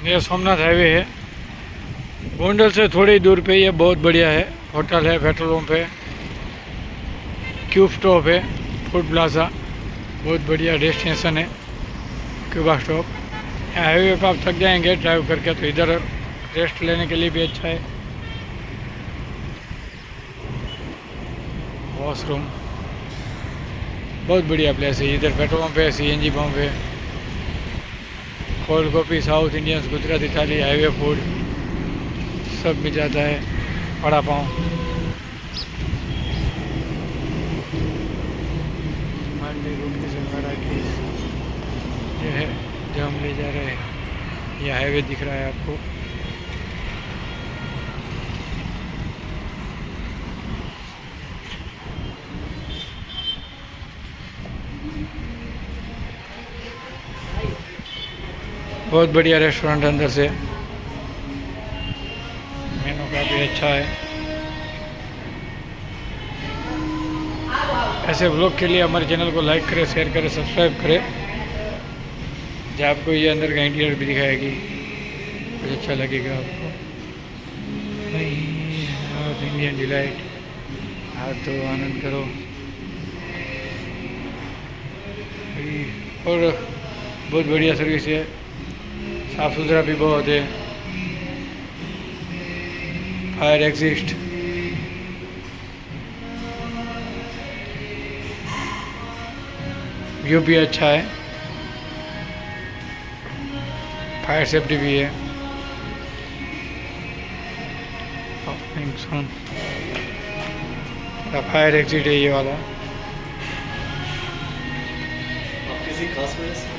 ये सोमनाथ हाईवे है। गोंडल से थोड़ी दूर पे ये बहुत बढ़िया है। होटल है, पेट्रोल पंप है, क्यूब स्टॉप है, फूड प्लाजा, बहुत बढ़िया डेस्टिनेशन है क्यूबा स्टॉप। यहाँ हाईवे पर आप थक जाएंगे ड्राइव करके, तो इधर रेस्ट लेने के लिए भी अच्छा है। वॉशरूम, बहुत बढ़िया प्लेस है। इधर पेट्रोल पंप है, सीएनजी पंप है, cold coffee, south Indians, Gujarati थाली, हाईवे फूड सब मिल जाता है। वड़ा पाव, ये है जो हम ले जा रहे हैं। ये हाईवे दिख रहा है आपको। बहुत बढ़िया रेस्टोरेंट अंदर से, मेनू काफ़ी अच्छा है। ऐसे व्लॉग के लिए हमारे चैनल को लाइक करें, शेयर करें, सब्सक्राइब करें। जो आपको ये अंदर का इंटीरियर भी दिखाएगी, कुछ अच्छा लगेगा आपको। नॉर्थ इंडियन डिलाइट, हाँ तो आनंद करो। और बहुत बढ़िया सर्विस है, साफ़ सुथरा भी बहुत है। फायर एग्जिस्ट, व्यू भी अच्छा है, फायर सेफ्टी भी है। फायर एग्जिट है ये वाला। आप किसी खास वजह से